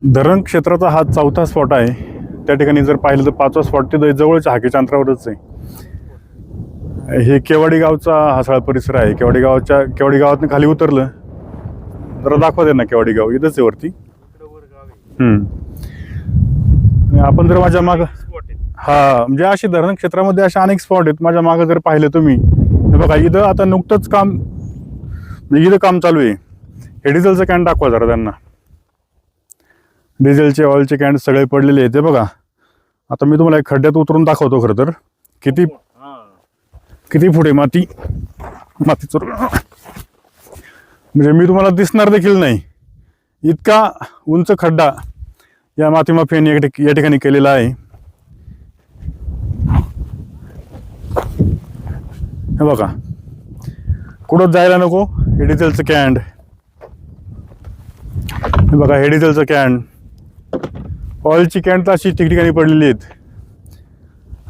धरण क्षेत्राचा हा चौथा स्पॉट आहे. त्या ठिकाणी जर पाहिलं तर पाचवा स्पॉट ते जवळच हाकेच्या अंतरावरच आहे. हे केवाडी गावचा हा सगळा परिसर आहे. केवाडी गावातनं खाली उतरलं जरा दाखवा दे ना. केवाडी गाव इथंच आहे वरती. आपण जर माझ्या माग हा म्हणजे अशी धरण क्षेत्रामध्ये अशा अनेक स्पॉट आहेत. माझ्या मागं जर पाहिलं तुम्ही हे बघा इथं आता नुकतंच काम म्हणजे इथं काम चालू आहे. हे डिझेलचं कॅन दाखवा जरा त्यांना. डिझेलचे ऑइलचे कॅन सगळे पडलेले आहेत ते बघा. आता मी तुम्हाला एक खड्ड्यात उतरून दाखवतो. खरं तर किती फूट आहे माती म्हणजे मी तुम्हाला दिसणार देखील नाही इतका उंच खड्डा या माती माफियांनी या ठिकाणी केलेला आहे. हे बघा कुठं जायला नको. हे डिझेलचं कॅन्ड हे बघा. हे डिझेलचं कॅन्ड ऑइलची कॅन्ड तर अशी ठिकठिकाणी पडलेली आहेत.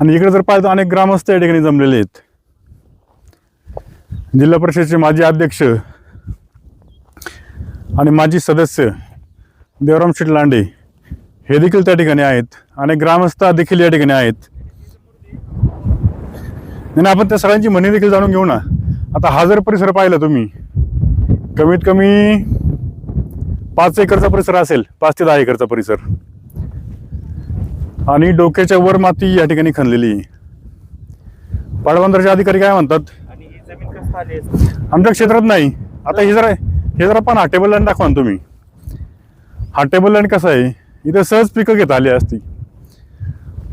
आणि इकडे जर पाहिलं तर अनेक ग्रामस्थ या ठिकाणी जमलेले आहेत. जिल्हा परिषदेचे माजी अध्यक्ष आणि माजी सदस्य देवराम शेठ लांडे हे देखील त्या ठिकाणी आहेत. अनेक ग्रामस्थ देखील या ठिकाणी आहेत. आणि आपण त्या सगळ्यांची म्हणी देखील जाणून घेऊ ना. आता हा जर परिसर पाहिला तुम्ही कमीत कमी 5 एकरचा परिसर असेल. 5 ते 10 एकरचा परिसर. आणि डोक्याच्या वर माती या ठिकाणी खणलेली आहे. पाटबंधारेचे अधिकारी काय म्हणतात आमच्या क्षेत्रात नाही. आता हे जरा पण हा टेबल लँड दाखवा ना तुम्ही. हा टेबल लँड कसा आहे इथे सहज पिकं घेता आली असती.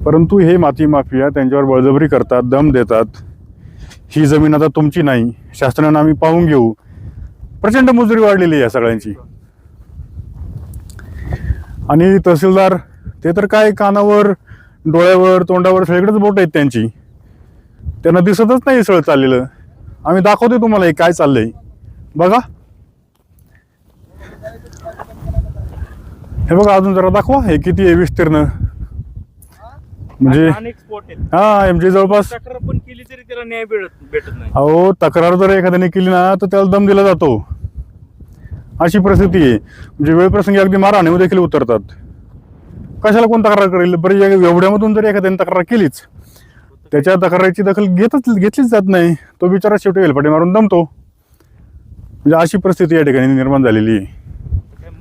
परंतु हे माती माफिया त्यांच्यावर बळजबरी करतात. दम देतात. ही जमीन आता तुमची नाही शासनानं आम्ही पाहून घेऊ. प्रचंड मजुरी वाढलेली आहे या सगळ्यांची. आणि तहसीलदार ते तर काय कानावर डोळ्यावर तोंडावर सगळीकडेच बोट आहेत त्यांची. त्यांना दिसतच नाही सगळं चाललेलं. आम्ही दाखवतोय तुम्हाला हे काय चाललंय बघा. हे बघा अजून जरा दाखवा. हे किती आहे विस्तीर्ण म्हणजे हा म्हणजे जवळपास पण केली तरी त्याला न्याय भेटत नाही. अहो तक्रार जर एखाद्याने केली ना तर त्याला दम दिला जातो. अशी परिस्थिती आहे. म्हणजे वेळप्रसंगी अगदी मारहाणीवर देखील उतरतात. कशाला कोण तक्रार करेल बरं. एवढ्यामधून जर एखाद्याने तक्रार केलीच त्याच्या तक्रारीची दखल घेतलीच जात नाही. तो बिचारा शेवटी हेलपाटे मारून दमतो. म्हणजे अशी परिस्थिती या ठिकाणी निर्माण झालेली आहे.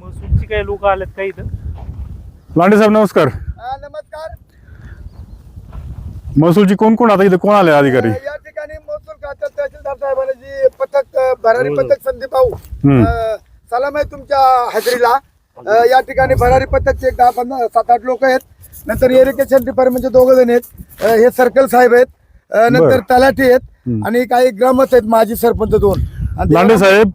महसूलची काही लोक आलेत का इथं. लांडे साहेब नमस्कार. नमस्कार. महसूलची कोण आता इथे कोण आले अधिकारी. या ठिकाणी महसूल खात्यात तहसीलदार साहेबांना जी पथक भरारी पथक संदीप भाऊ सलाम आहे तुमच्या हजेरीला. या ठिकाणी भरारी पथकचे 10-15 7-8 लोक आहेत. नंतर इरिगेशन डिपार्टमेंटचे 2 जण आहेत. हे सर्कल साहेब आहेत. नंतर तलाठी आहेत आणि काही ग्रामस्थ आहेत. माजी सरपंच 2. लांडे साहेब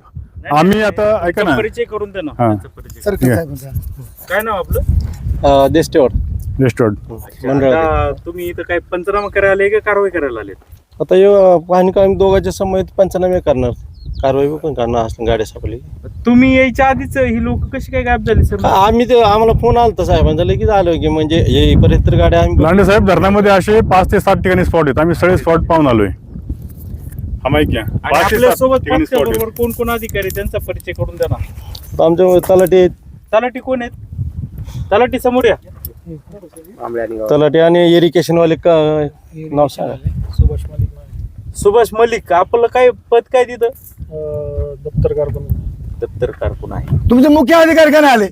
आम्ही आता ऐका ना. परिचय करून द्या ना. सर्कल साहेब काय नाव आपलं. देस्टेवाड मंडळ. तुम्ही इथं काय पंचनामा करायला आले का कारवाई करायला आले. आता पाहणी काम दोघांच्या समोर पंचनामे करणार. कारवाई पण करणार असलं गाड्या सापडली. तुम्ही यायच्या आधीच ही लोक कशी काय गायब झाली सर. आम्ही ते आम्हाला फोन आलता साहेबांचा लगेच आलो की म्हणजे येईपर्यंत तर गाड्या आम्ही. लांडे साहेब धरणामध्ये असे 5 ते 7 ठिकाणी स्पॉट आहेत. आम्ही सगळे स्पॉट पाहून आलोय. आपल्यासोबत बरोबर कोण कोण अधिकारी त्यांचा परिचय करून द्या ना. आमच्या तलाठी कोण आहेत. तलाठी समोर या. तलाठी आणि इरिगेशन वाले नाव सांगा. सुभाष मलिक. आपलं काय पद काय तिथं. दप्तर कारकून आहे. तुमचे मुख्य अधिकारी का नाही आले.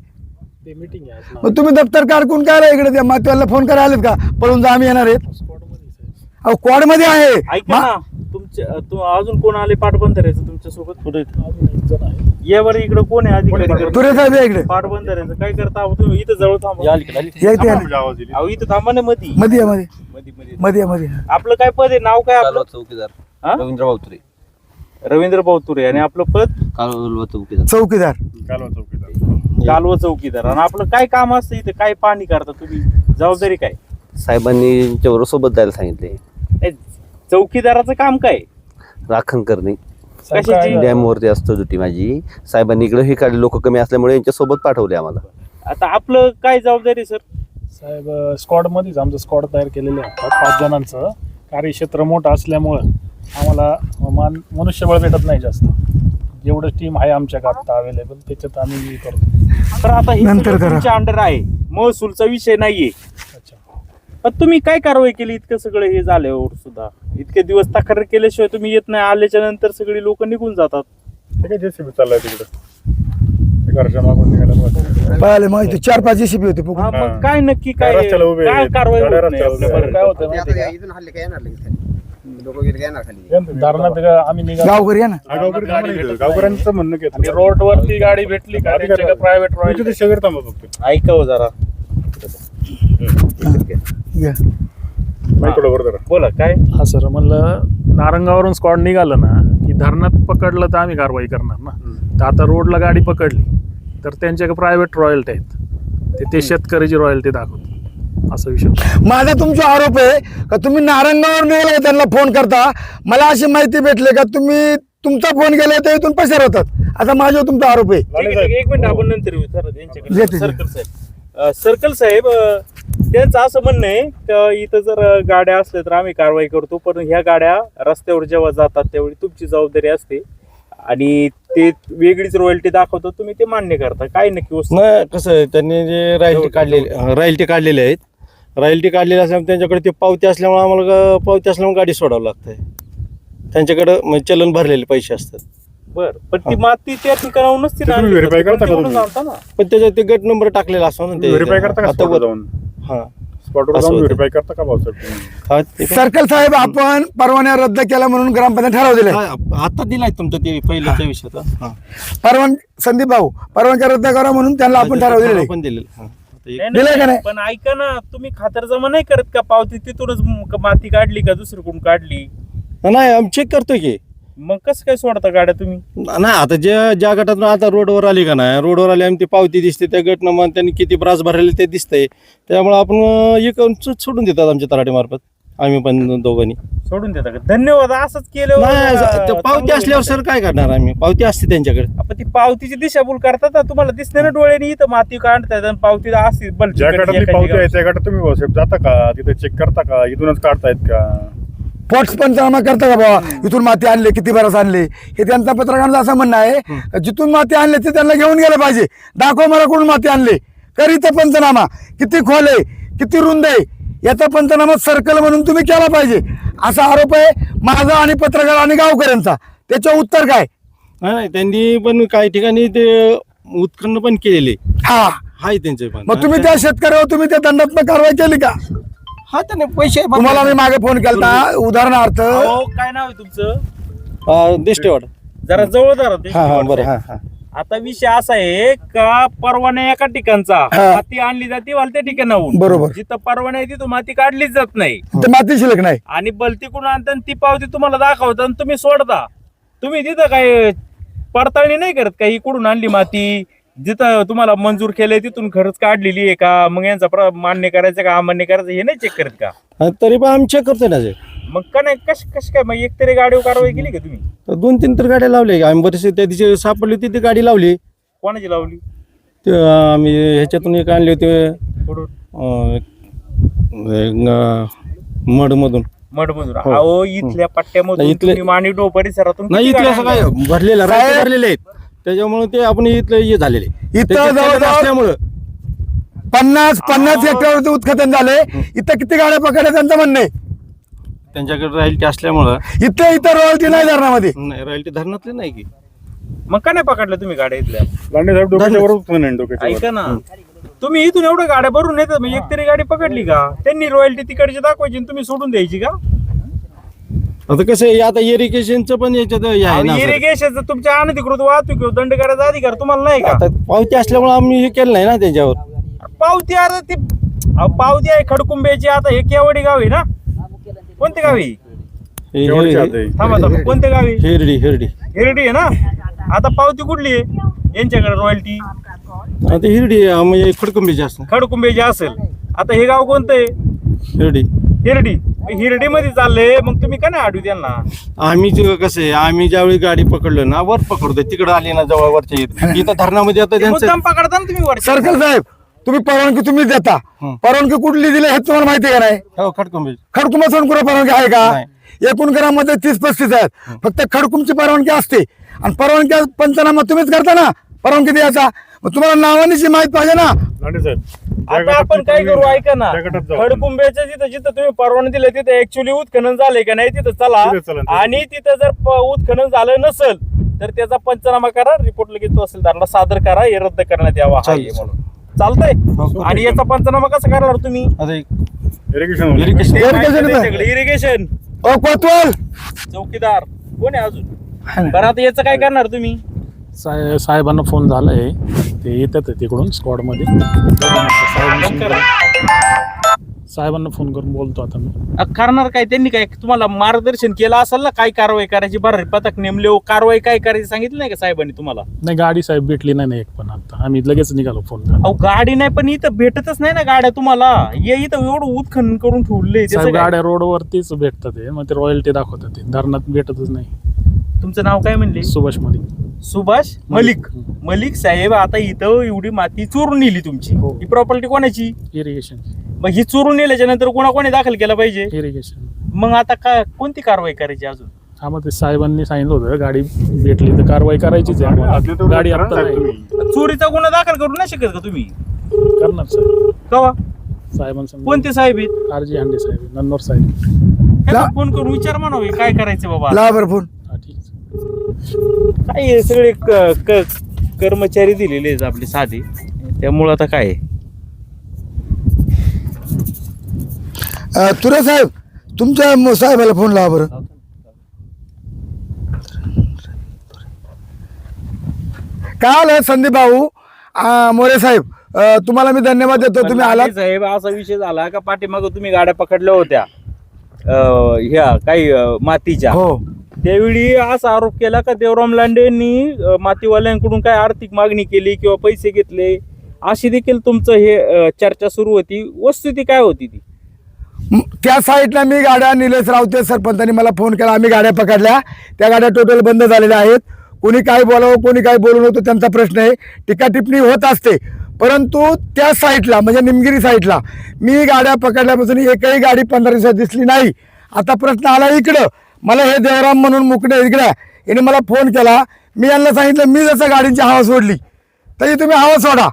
मग तुम्ही दप्तर कारकून काय आला इकडे. मातेवाला फोन करायला आलेत का. पळून जा आम्ही येणार आहेत. अहो क्वाड मध्ये आहे. ऐका ना अजून कोण आले पाटबंधाऱ्याचं तुमच्या सोबत. पुढे यावर इकडे कोण आहे अधिकारी. तुरे साहेब या इकडे. पाटबंधाऱ्याचं काय करता तुम्ही इथं जवळ थांबा. इथं थांबा ना मध्ये. आपलं काय पद आहे. नाव काय आपलं. चौकीदार रवींद्र भाऊतुरे. आणि आपलं पद चौकीदार. कालवा चौकीदार. आणि आपलं काय काम असतं इथे. काय पाहणी करता तुम्ही. जबाबदारी काय. साहेबांनी सोबत जायला सांगितले. चौकीदाराचं काम काय. राखण करणे. कशाची. डॅम वरती असतो ड्युटी माझी. साहेबांनी इकडे हे काढले लोक कमी असल्यामुळे यांच्या सोबत पाठवले आम्हाला. आता आपलं काय जबाबदारी सर. साहेब स्क्वॉड मध्येच आमचं स्क्वॉड तयार केलेले आहे. 5 कार्यक्षेत्र मोठं असल्यामुळं आम्हाला मनुष्यबळ भेटत नाही जास्त. एवढं टीम आहे आमच्या आता अवेलेबल, त्याच्यात आम्ही करतो. तर आता हे नंतर सगळं करा. तुमच्या अंडर आहे, महसूलचा विषय नाहीये. अच्छा. पण तुम्ही काय कारवाई केली इतकं सगळं हे झाल्यावर सुद्धा? इतके दिवस तक्रार केल्याशिवाय तुम्ही येत नाही, आल्याच्या नंतर सगळी लोक निघून जातात. ते काय JCB चाललाय तिकडे, ते घरच्या मागून निघायला वाटतं. पाहिले माहिती 4-5 JCB होते फुकून. हा, मग काय नक्की काय रस्त्याला उभे काय आहेत, कारवाई गाड्या होत नाही रस्त्याला आपल्या उभे बरं? काय होतं माहिती आहे का? धरणात आम्ही निघालो, गावकरी आहे ना. हा, गावकऱ्यांचं म्हणणं आणि घेतलं. रोडवरती गाडी भेटली का त्यांच्या प्रायव्हेट मी रॉयल तिथे शहर थांबत होतो. ऐकावं जरा, घ्या. माईकडे बरोबर जरा. बोला काय. हा सर, म्हणलं नारंगावरून स्क्वॉड निघालं ना की धरणात पकडलं तर आम्ही कारवाई करणार ना. तर आता रोडला गाडी पकडली तर त्यांच्या प्रायव्हेट रॉयल्टी आहेत, ते शेतकऱ्याची रॉयल्टी दाखवतो, असा विषय. माझा तुमचा आरोप आहे का तुम्ही नारंगावर नेला त्यांना फोन करता, मला अशी माहिती भेटली का तुम्ही तुमचा फोन केला तर इथून पसार होतात. आता माझा तुमचा आरोप आहे. ठीक आहे, एक मिनिट आपण नंतर येऊ सर त्यांच्याकडे. येते. सर्कल साहेब, सर्कल साहेब, त्यांचं असं म्हणणं आहे का इथं जर गाड्या असल्या तर आम्ही कारवाई करतो, पण ह्या गाड्या रस्त्यावर जेव्हा जातात त्यावेळी तुमची जबाबदारी असते आणि ते वेगळीच रॉयल्टी दाखवतो, तुम्ही ते मान्य करता. काय नक्की वस्तू? नाही, कसं आहे, त्यांनी जे रॉयल्टी काढलेली आहेत, रॉयल्टी काढलेली असल्यामुळे त्यांच्याकडे ते पावती असल्यामुळे आम्हाला पावती असल्यामुळे गाडी सोडावं लागतंय. त्यांच्याकडे म्हणजे चलन भरलेले पैसे असतात. बर, पण ती माती त्या ठिकाणाहूनच ती तुम्ही आणली verify जाते. करता का पण तुम्ही? तिकडून आणता ना. पण त्याच्यात ते गट नंबर टाकलेला असतो ना ते. व्हेरीफाय करता का आता स्पॉटवर जाऊन? हा स्पॉटवर असं जाऊन होतं. व्हेरीफाय करता का भाऊसाहेब तुम्ही? हा, ते काय? सर्कल साहेब, आपण परवाना रद्द केला म्हणून ग्रामपंचायत ठराव दिलाय. हा, आता दिलाय तुमचं ते पहिल्याच्या विषयात. हा. संदीप भाऊ परवानगी रद्द करा म्हणून त्यांना आपण ठराव दिलेला आहे. पण दिलेलं. हा. आता एक- नाही, दिलंय का नाही, नाही? पण ऐका ना, तुम्ही खातरजमा नाही करत का? पावती तिथूनच माती काढली का दुसरीकडून काढली? नाही, आम्ही चेक करतोय की. मग कसं काय सोडता गाड्या तुम्ही? नाही, आता ज्या गटातून आता रोडवर आली का नाही, रोडवर आली आम्ही ती पावती दिसते, त्या गट नंबर त्यांनी किती ब्रास भरलेले ते दिसतंय. त्यामुळे आपण एक सोडून देतात आमच्या तराटीमार्फत, आम्ही पण दोघांनी. सोडून देता का? धन्यवाद. असंच केलं नाही, ते पावती असल्यावर सर काय करणार आम्ही? पावती असते त्यांच्याकडे. आपण ती पावतीची दिशाभूल करतात ना, तुम्हाला दिसते ना डोळ्याने इथं माती काढतात आणि पावती असते ज्या गटातली पावती आहे त्या गटात तुम्ही भाऊसाहेब जाता का? तिथे चेक करता का? इथूनच काढतायत का? पोट्स पंचनामा करता का बाबा, इथून माती आणले, किती बरस आणले, हे त्यांचा पत्रकारांचं असं म्हणणं आहे. जिथून माती आणले ते त्यांना घेऊन गेलं पाहिजे. दाखव मला कुठून माती आणले, करीत पंचनामा, किती खोल आहे, किती रुंद आहे, याचा पंचनामा सर्कल म्हणून तुम्ही केला पाहिजे, असा आरोप आहे माझा आणि पत्रकार आणि गावकऱ्यांचा. त्याचं उत्तर काय? नाही, त्यांनी पण काही ठिकाणी ते उत्खनन पण केलेले हा, आहे त्यांचे पण. मग तुम्ही त्या शेतकऱ्यावर तुम्ही त्या दंडात्मक कारवाई केली का? हा, त्याने पैसे तुम्हाला मी मागे फोन केला, उदाहरणार्थ अहो, काय नाव आहे तुमचं? दिसतेवाड. जरा जवळ धरा ते. हा हा, बरं. हा हा. आता विषय असा आहे का परवाना एका ठिकाणचा, हा. माती आणली जाते वालत्या ठिकाणाहून. बरोबर. जिथं परवाना आहे तिथं माती काढलीच जात नाही ते माती शिल्लक नाही. आणि बलतीकडून आणताना ती पावती तुम्हाला दाखवता आणि तुम्ही सोडता. तुम्ही तिथं काय पडताळणी नाही करत का? ही कुठून आणली माती, जिथं तुम्हाला मंजूर केलंय तिथून खरंच काढलेली आहे का? मग यांचा मान्य करायचं का अमान्य करायचं हे नाही चेक करत का? हा, तरी पण आम्ही चेक करतोय ना. मग का नाही कश काय? मग एकतरी गाडीवर कारवाई केली का तुम्ही? 2-3 तर गाड्या लावल्या आम्ही. बरेचसे त्या दिवशी सापडली होती ती गाडी लावली. कोणाची लावली? ते आम्ही ह्याच्यातून एक आणले होते कुठून? मडमधून. मडमधून. अहो, इथल्या पट्ट्यामधून इथले- तुम्ही माणिडो परिसरातून नाही, किती इथले गाड्या असं काय आणल्या? भरलेलं साहेब- भरलेले आहेत, त्याच्यामुळे ते आपण इथलं हे झालेले. इथं त्याच्यात जवळजवळ- चलन असल्यामुळं 50 हेक्टरवरती उत्खनन झाले. इथं किती गाड्या पकडल्या त्यांचं म्हणणं आहे. त्यांच्याकडे रॉयल्टी असल्यामुळं. इथं रॉयल्टी नाही धरणामध्ये. नाही, रॉयल्टी धरणातले नाही की. मग का नाही पकडलं तुम्ही गाड्या इथल्या? लांडे साहेब डोक्याच्या वर उत्खनन आहे, डोक्याच्या वर. ऐका ना, तुम्ही इथून एवढ्या गाड्या भरून येतात, मग एकतरी गाडी पकडली का? त्यांनी रॉयल्टी तिकडची दाखवायची आणि तुम्ही सोडून द्यायची का? आता कसं आहे, आता इरिगेशनचं पण याच्यात हे आहे ना सर. इरिगेशनचं तुमच्या अनधिकृत वाहतुकीवर दंड करायचा अधिकार तुम्हाला नाही का? आता पावती असल्यामुळे आम्ही हे केलं नाही ना त्यांच्यावर. पावती आता ती पावती आहे खडकुंब्याची. आता हे केवडी गाव आहे ना? कोणते गाव आहे? शेवटच्या हात आहे. थांबा, कोणते गाव आहे? हिरडी. हिरडी आहे ना? आता पावती कुठली आहे यांच्याकडे रॉयल्टी? आता हिरडी म्हणजे खडकुंबीची असणार. खडकुंब्याची असेल. आता हे गाव कोणतं आहे? हिरडी. हिरडी मध्ये चाललंय, मग तुम्ही का नाही आडू त्यांना? आम्ही कसं आहे, आम्ही ज्यावेळी गाडी पकडलो ना, वर पकडतोय तिकडे आली ना जवळ वरच्या इथं धरणामध्ये आता त्यांचं. मुद्दाम पकडता ना तुम्ही वर. सर्कल साहेब, तुम्ही परवानगी तुम्ही देता. परवानगी कुठली दिली हे तुम्हाला माहिती आहे का नाही? हो, खडकुंबी. खडकुंबा सोनकुरा परवानगी आहे का? नाही. एकूण ग्राममध्ये 30-35 आहेत. फक्त खडकुंबची परवानगी असते आणि परवानगी पंचनामा तुम्हीच करता ना परवानगी द्यायचा, मग तुम्हाला नावानीची माहित पाहिजे ना. लांडे साहेब आता आपण काय करू ऐका ना, त्या गटात जाऊ. खडकुंब्याच्या जिथं जिथं तुम्ही परवानगी दिले तिथे ऍक्च्युली उत्खनन झालंय का नाही तिथं चला, तिथे चला. आणि तिथं जर उत्खनन झालं नसेल तर त्याचा पंचनामा करा, रिपोर्ट लगेच तहसीलदारला सादर करा, हे रद्द करण्यात यावा हा हे म्हणून चालतंय. आणि याचा पंचनामा कसा करणार तुम्ही? आता एक इरिगेशन इरिगेशन कोतवाल चौकीदार कोण आहे अजून? बरं आता याचं काय करणार तुम्ही? साहेबांना फोन झालाय, ते येतात तिकडून स्क्वॉड मध्ये. साहेबांना फोन करून बोलतो आता मी. करणार काय त्यांनी? काय तुम्हाला मार्गदर्शन केलं असेल ना, काय कारवाई करायची, भरारी पथक नेमले, कारवाई काय करायची सांगितलं नाही का साहेबांनी तुम्हाला? नाही, गाडी साहेब भेटली नाही ना एक पण. आता आम्ही लगेच निघालो फोन. अहो गाडी नाही, पण इथं भेटतच नाही ना गाड्या तुम्हाला. ये इथं एवढं उत्खनन करून ठेवलंय साहेब त्याचं काय? गाड्या रोडवरतीच भेटतात ते, मग ते रॉयल्टी दाखवतात, ते धरणात भेटतच नाही. तुमचं नाव काय म्हणले? सुभाष मध्ये. सुभाष मलिक. मलिक साहेब, आता इथं एवढी माती चोरून नेली तुमची, हो. ही प्रॉपर्टी कोणाची? इरिगेशन. मग ही चोरून नेल्याच्या नंतर कोणी दाखल केला पाहिजे? इरिगेशन. मग आता कोणती कारवाई करायची अजून? हा, मग ते साहेबांनी सांगितलं होतं गाडी भेटली तर कारवाई करायचीच आहे आम्हाला. गाडी आता नाही. चोरीचा गुन्हा दाखल करू नाही शकत का तुम्ही? करणार साहेब. कवा? साहेबांसमोर. कोणते साहेब आहेत? आरजी हांडे साहेब, नन्नोर साहेब. त्यांना फोन करून विचार म्हणावे काय करायचं बाबा. ला बरं फोन. हा, ठीक आहे. काय हे सगळे कर्मचारी दिलेले आहेत आपले साधे, त्यामुळं आता काय आहे? तुरे साहेब तुमच्या साहेबाला फोन लावा बरं. काय आलं संदीप भाऊ मोरे साहेब, तुम्हाला मी धन्यवाद देतो, तुम्ही आलात. साहेब असा विषय झाला का पाठीमागं तुम्ही गाड्या पकडल्या होत्या ह्या काही मातीच्या, हो त्यावेळी असा आरोप केला का देवराम लांडे यांनी मातीवाल्यांकडून काय आर्थिक मागणी केली किंवा पैसे घेतले, अशी देखील तुमचं हे चर्चा सुरू होती. वस्तुस्थिती काय होती ती? त्या साईडला मी गाड्या निलेश रावते सरपंचांनी मला फोन केला, आम्ही गाड्या पकडल्या, त्या गाड्या टोटल बंद झालेल्या आहेत. कोणी काय बोलावं कोणी काय बोलू नव्हतं त्यांचा प्रश्न आहे, टीका टिप्पणी होत असते. परंतु त्या साईडला म्हणजे निमगिरी साईडला मी गाड्या पकडल्यापासून एकही गाडी 15 दिवसात दिसली नाही. आता प्रश्न आला इकडं, मला हे देवराम म्हणून मुकडे इकडे याने मला फोन केला, मी यांना सांगितलं मी जसं गाडीची हवा सोडली तरी तुम्ही हवा सोडा,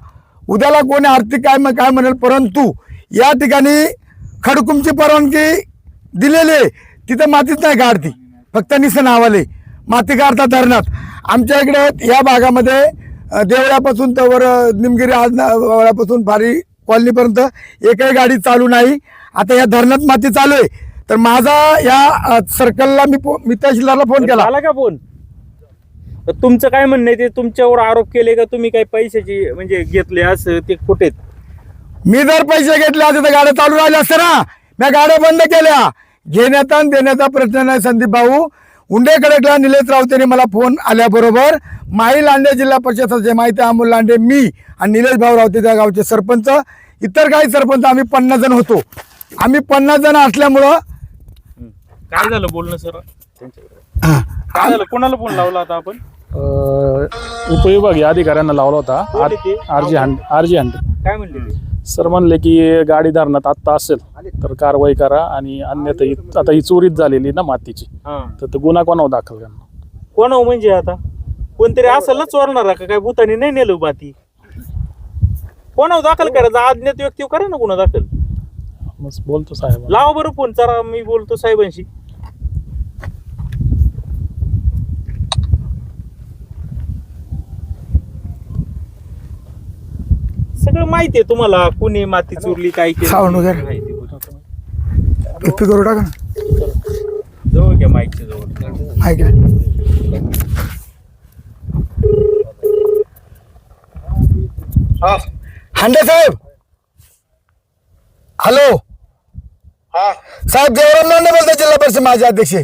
उद्याला कोणी आर्थिक काय म्हणेल. परंतु या ठिकाणी खडकुंबची परवानगी दिलेली आहे, तिथं मातीच नाही काढती, फक्त निसं नावाले माती काढतात धरणात. आमच्या इकडे या भागामध्ये देवळापासून तर निमगिरी आजपासून भारी कॉलनीपर्यंत एकही गाडी चालू नाही. आता या धरणात माती चालू आहे, तर माझा या सर्कलला मी तहसीलदारला फोन केला. आला का फोन? तर तुमचं काय म्हणणं आहे? ते तुमच्यावर आरोप केले का तुम्ही काही पैशाची म्हणजे घेतले असं, ते कुठे? मी जर पैसे घेतले असते तर गाड्या चालू राहिल्या असत्या ना, मी गाड्या बंद केल्या. घेण्याचा आणि देण्याचा प्रश्न नाही संदीप भाऊ. उंडेकडेला निलेश रावतेने मला फोन आल्याबरोबर माई लांडे जिल्हा परिषद सदस्य माहिती अमोल लांडे, मी आणि निलेश भाऊ रावते त्या गावचे सरपंच, इतर काही सरपंच, आम्ही 50 जण होतो. आम्ही 50 जण असल्यामुळं काय झालं बोलणं सर? काय झालं? कोणाला फोन लावला होता आपण? उपविभागीय अधिकाऱ्यांना लावला होता. कोण ते? आरजी हांडे. काय म्हणले ते? सर म्हणले की गाडी धरणात आत्ता असेल तर कारवाई करा, आणि अन्यथा आता ही चोरीच झालेली ना मातीची, हा. तर गुन्हा कोणावर दाखल करणार? कोण म्हणजे आता कोणतरी असेल ना चोरणार का? काय भूतानी नाही नेलं माती? कोणावर दाखल करायचं? अज्ञात व्यक्ती करा ना गुन्हा दाखल. मग बोलतो साहेब. लावा बरं फोन, जरा मी बोलतो साहेबांशी. सगळं माहिती आहे तुम्हाला, कोणी माती चोरली, काय सावण वगैरे. माहिती. गप्पी करू टाका ना, जवळ घ्या माईकच्या जवळ. ऐक हांडे साहेब. हॅलो साहेब, देवराम लांडे बोलतो, जिल्हा परिषद माझे अध्यक्ष.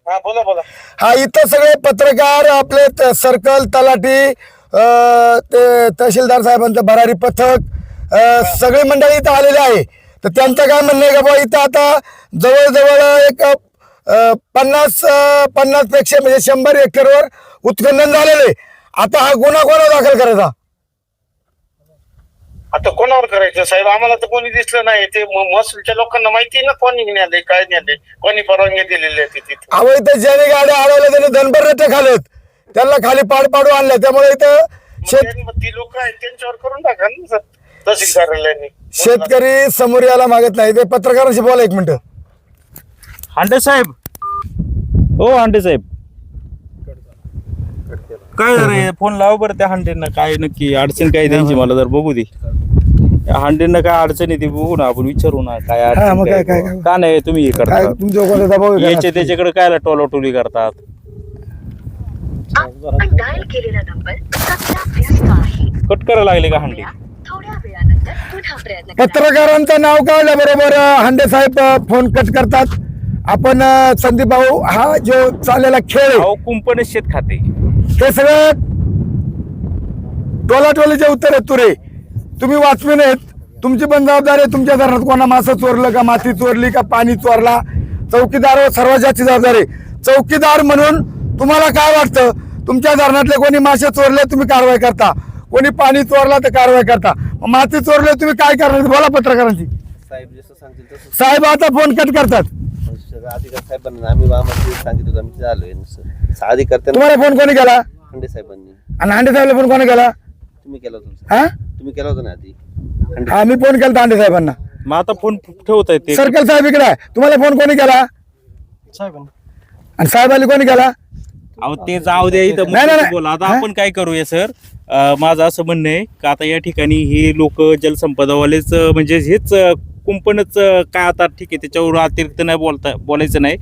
बोला. हा, इथं सगळे पत्रकार आपले सर्कल तलाठी ते तहसीलदार साहेबांचं भरारी पथक सगळी मंडळी इथं आलेली आहे. तर त्यांचं काय म्हणणं आहे का बाबा, इथं आता जवळजवळ एक 50 पेक्षा म्हणजे 100 एकरवर उत्खनन झालेलं आहे. आता हा गुन्हा कोणावर दाखल करायचा? आता कोणावर करायचं साहेब? आम्हाला तर कोणी दिसलं नाही. ते महसूलच्या लोकांना माहिती आहे ना कोणी नेले काय नेले, कोणी परवानगी दिलेली आहे तिथे. अहो, इथं ज्याने गाड्या अडवल्या त्याने धनभर रट्टे खालेत. त्यांना खाली पाडू आणलं. त्यामुळे इथं मग ती लोक आहेत त्यांच्यावर करून टाका ना सर, तहसील कार्यालयाने. शेतकरी समोर यायला मागत नाही. ते पत्रकारांशी बोला 1 मिनिट. हांडे साहेब, हो हांडे साहेब, काय रे फोन लावा बरं त्या हांडेंना, काय नक्की अडचण काय त्यांची मला जर बघू दे. त्या हांडेंना काय अडचण आहे ती बघू ना, आपण विचारू ना काय हा, मग अडचण काय- काय. काय- का नाही तुम्ही हे काय करता तुमच्या कोणता दबाव आहे का? याचे त्याच्याकडे काय टोलाटोली करतात. आपण डायल केलेला नंबर सध्या व्यस्त आहे. कट करायला लागले का हांडे? थोड्या वेळानंतर पुन्हा प्रयत्न करा. पत्रकारांचं नाव काढल्याबरोबर हांडे साहेब फोन कट करतात. आपण संदीप भाऊ हा जो चाललेला खेळ आहे, अहो कुंपण शेत खाते. हे सगळं टोलाटोलीचे उत्तर आहेत तुरे. तुम्ही वाचवी नाहीत. तुमची पण जबाबदारी आहे. तुमच्या धरणात कोणा मासा चोरलं का, माती चोरली का, पाणी चोरला, चौकीदार सर्वात जास्त जबाबदारी आहे. चौकीदार म्हणून तुम्हाला काय वाटतं? तुमच्या धरणातले कोणी मासे चोरले तुम्ही कारवाई करता, कोणी पाणी चोरला तर कारवाई करता. मग माती चोरले तुम्ही काय करणार? बोला पत्रकारांची. साहेब जसं सांगतील तसं साहेब आता फोन कट करतात. अधिकारी साहेबांना आम्ही आम्हाला सांगितलं आम्ही झालोय अधिकारी त्यांना तुम्हाला फोन कोणी केला? खंडे साहेबांनी. आणि हांडे साहेबला फोन कोणी केला? तुम्ही केला होता हा तुम्ही केला होता ना आधी. आम्ही फोन केला हांडे साहेबांना. मग आता फोन ठेवत आहेत ते. सर्कल साहेब इकडे आहे. तुम्हाला फोन कोणी केला? आणि साहेबांनी कोणी केला? अहो ते जाऊ द्या इथं नाही, नाही. बोला. आता आपण काय करूया सर, माझं असं म्हणणं आहे का आता या ठिकाणी हे लोक जलसंपदावालेच म्हणजे हेच कुंपणच काय आता ठीक आहे, त्याच्यावर अतिरिक्त नाही बोलायचं नाही.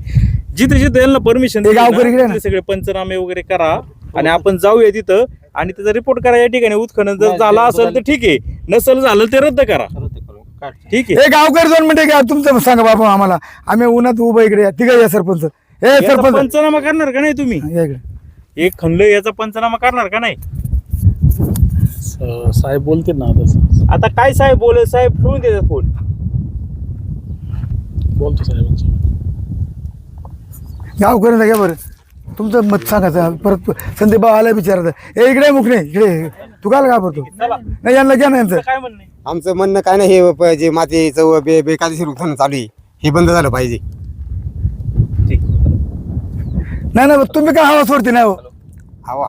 जिथे जिथे यांना परमिशन ते गावकरी इकडे ना. सगळे पंचनामे वगैरे करा आणि आपण जाऊया तिथं आणि त्याचा रिपोर्ट करा. या ठिकाणी उत्खनन जर झालं असेल तर ठीक आहे, नसेल झालं ते रद्द करा. ठीक आहे. हे गावकरी 2 मिनिटं घ्या. तुमचं सांगा बाबा आम्हाला. आम्ही उन्हात उभं इकडे. ठीक आहे या सरपंच. हे याचा सरपंच पंचनामा करणार का नाही तुम्ही? या इकडे. एक खणलं याचा पंचनामा करणार का नाही? साहेब बोलतील ना आता. आता काय साहेब बोल, साहेब ठेवून देतात फोन. बोलतो साहेबांचं. गावकऱ्यांना घ्या बरं. तुमचं मत सांगायचं. परत संदीप भाऊ आला विचारायचं. हे इकडे मुकणे इकडे. तू काय घाबरतो? नाही यांना घ्या ना यांचं. काय म्हणणं आहे? आमचं म्हणणं काय नाही, हे जे मातीचं बेकायदेशीर उत्खनन चालू आहे हे बंद झालं पाहिजे. नाही तुम्ही काय हवा सोडते नाही हो.